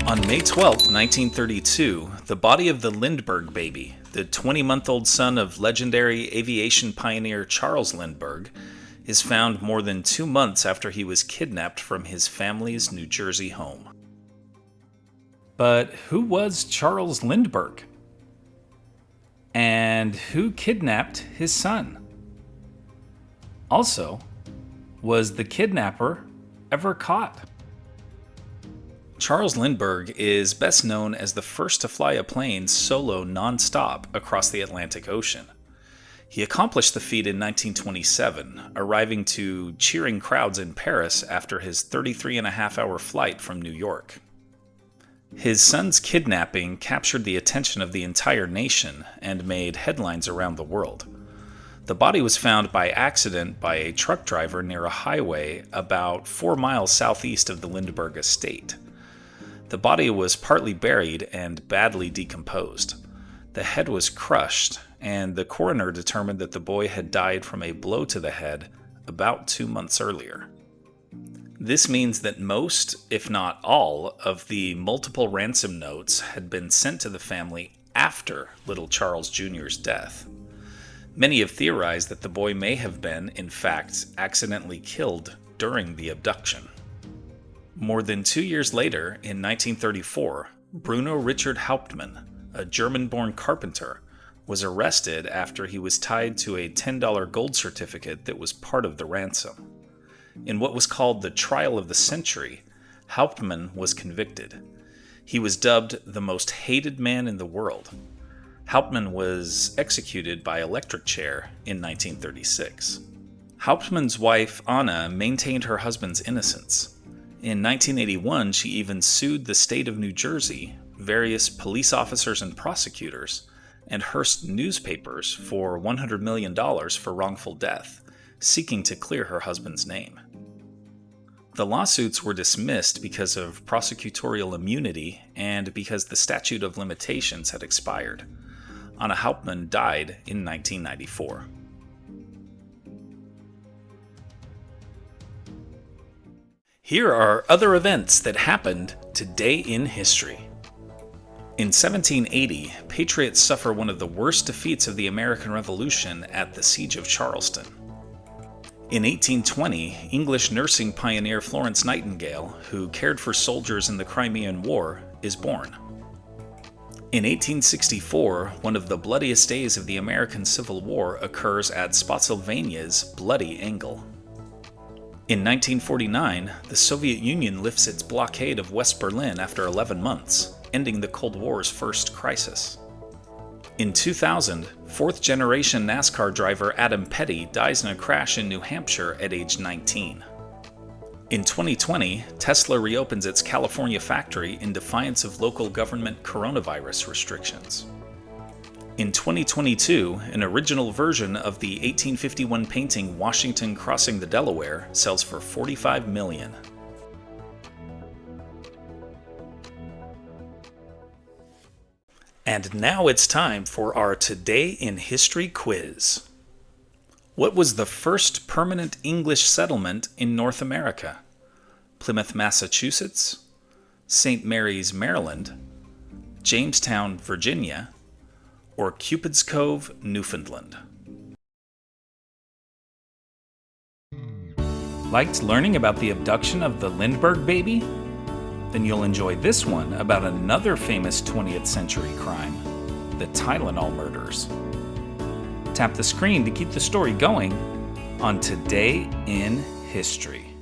On May 12, 1932, the body of the Lindbergh baby, the 20-month-old son of legendary aviation pioneer Charles Lindbergh, is found more than 2 months after he was kidnapped from his family's New Jersey home. But who was Charles Lindbergh? And who kidnapped his son? Also, was the kidnapper ever caught? Charles Lindbergh is best known as the first to fly a plane solo non-stop across the Atlantic Ocean. He accomplished the feat in 1927, arriving to cheering crowds in Paris after his 33-and-a-half-hour flight from New York. His son's kidnapping captured the attention of the entire nation and made headlines around the world. The body was found by accident by a truck driver near a highway about 4 miles southeast of the Lindbergh estate. The body was partly buried and badly decomposed. The head was crushed, and the coroner determined that the boy had died from a blow to the head about 2 months earlier. This means that most, if not all, of the multiple ransom notes had been sent to the family after little Charles Jr.'s death. Many have theorized that the boy may have been, in fact, accidentally killed during the abduction. More than 2 years later, in 1934, Bruno Richard Hauptmann, a German-born carpenter, was arrested after he was tied to a $10 gold certificate that was part of the ransom. In what was called the Trial of the Century, Hauptmann was convicted. He was dubbed the most hated man in the world. Hauptmann was executed by electric chair in 1936. Hauptmann's wife, Anna, maintained her husband's innocence. In 1981, she even sued the state of New Jersey, various police officers and prosecutors, and Hearst newspapers for $100 million for wrongful death, seeking to clear her husband's name. The lawsuits were dismissed because of prosecutorial immunity and because the statute of limitations had expired. Anna Hauptmann died in 1994. Here are other events that happened today in history. In 1780, Patriots suffer one of the worst defeats of the American Revolution at the Siege of Charleston. In 1820, English nursing pioneer Florence Nightingale, who cared for soldiers in the Crimean War, is born. In 1864, one of the bloodiest days of the American Civil War occurs at Spotsylvania's Bloody Angle. In 1949, the Soviet Union lifts its blockade of West Berlin after 11 months, ending the Cold War's first crisis. In 2000, fourth-generation NASCAR driver Adam Petty dies in a crash in New Hampshire at age 19. In 2020, Tesla reopens its California factory in defiance of local government coronavirus restrictions. In 2022, an original version of the 1851 painting Washington Crossing the Delaware sells for $45 million. And now it's time for our Today in History quiz. What was the first permanent English settlement in North America? Plymouth, Massachusetts, St. Mary's, Maryland, Jamestown, Virginia, or Cupid's Cove, Newfoundland? Liked learning about the abduction of the Lindbergh baby? Then you'll enjoy this one about another famous 20th century crime, the Tylenol murders. Tap the screen to keep the story going on Today in History.